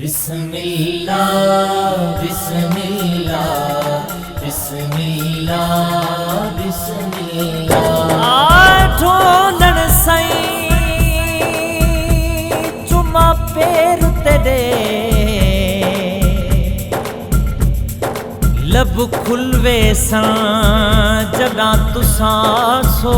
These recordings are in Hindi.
बिस्मिल्लाह बिस्मिल्लाह बिस्मिल्लाह बिस्मिल्लाह। ढोलण साईं चुमा पैर तेरे, लब खुलवे सां जॻां तुसां सो।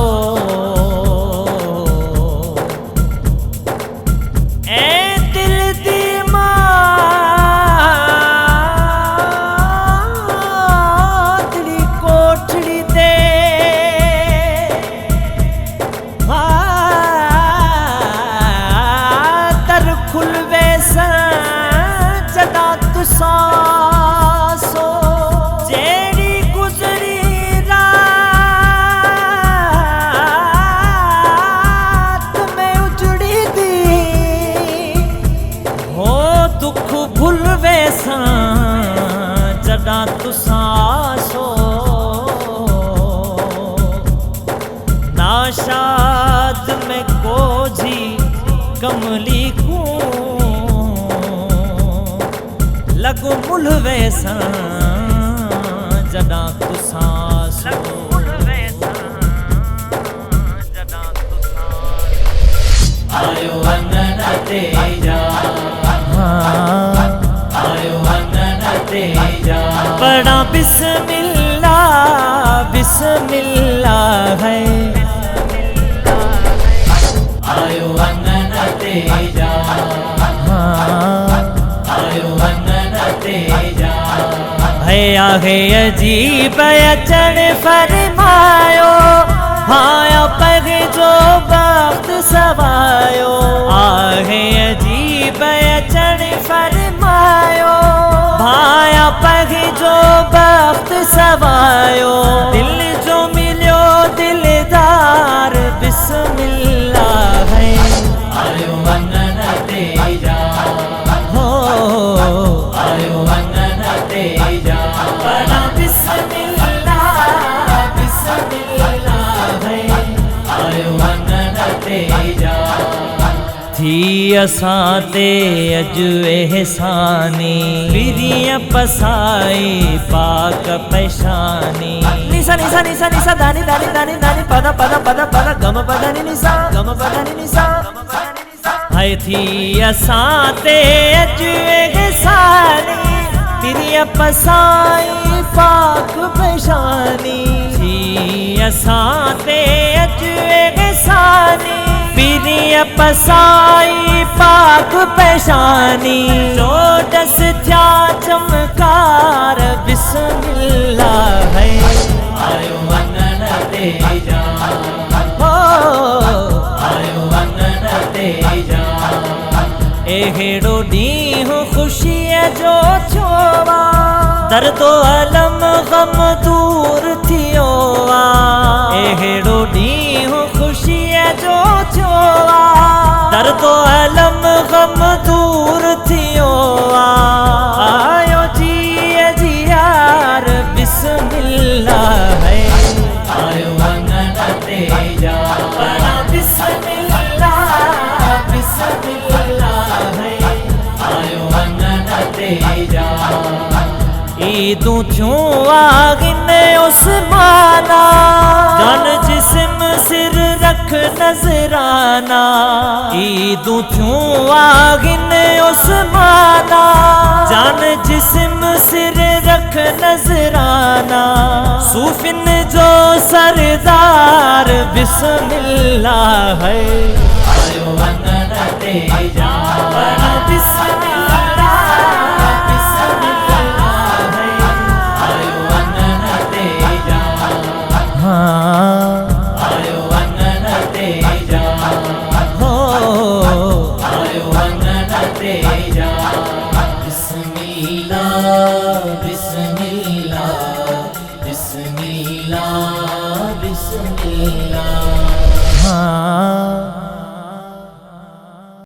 जॾां तुसां सो नाशाद में कोझी कमली को लॻो मुलवे सां जॾां तुसां सो। आयो वंदन तेजा पढ़ा बिस्मिल्लाह बिस्मिल्लाह है। आयो वंदन तेजा आयो वंदन तेजा। भैया है अजीब अचण फरमायो, भाया पग जो वक्त सवायो। आहे अजीब अचण फरमायो, भाया पग जो वक्त सवायो। दिल जो मिलियो दिलदार बिस्मिल्लाह है। आयो वंदन तेजा हो आयो वंदन तेजा। बड़ा बिस्मिल्लाह बिस्मिल्लाह है। आयो वंदन तेजा। थी असां ते अॼु एहसानी, विरिय पसाई पाक पैशानी। निसा निसा निसा निसा दानी दानी दानी दानी पद पद पद पद गम पदनी निसा गम पदनी निसा। है थी असां ते अॼु एहसानी, विरिय पसाई पाक पैशानी। थी असां ते अॼु एहसानी, विरिय पसाई पाक पैशानी। चोडस थया चमकार बिस्मिल्लाह है। आयो वंदन तेजा हो आयो वंदन तेजा। एहेड़ो ॾींहुं ख़ुशीअ जो थियो आ, दर्दो अलम गम दूर थियो आ। एहेड़ो ॾींहुं ख़ुशीअ जो थियो आ, दर्दो अलम गम दूर थियो आ। आयो जीअ जियार बिस्मिल्लाह है। आयो वंदन तेजा बड़ा बिस्मिल्लाह बिस्मिल्लाह है। आयो वंदन तेजा। ईदूं थियूं आगिन उस्माना, जान जिस्म सिर रख नजराना। ईदूं थियूं आगिन उस्माना, जान जिस्म सिर रख नजराना। सूफिन जो सरदार बिस्मिल्लाह है। आयो वंदन तेजा बड़ा बिस्मिल्लाह बिस्मिल्लाह है। आयो वंदन तेजा हाँ आयो वंदन तेजा हो आयो वंदन तेजा। बिस्मिल्लाह बिस्मिल्लाह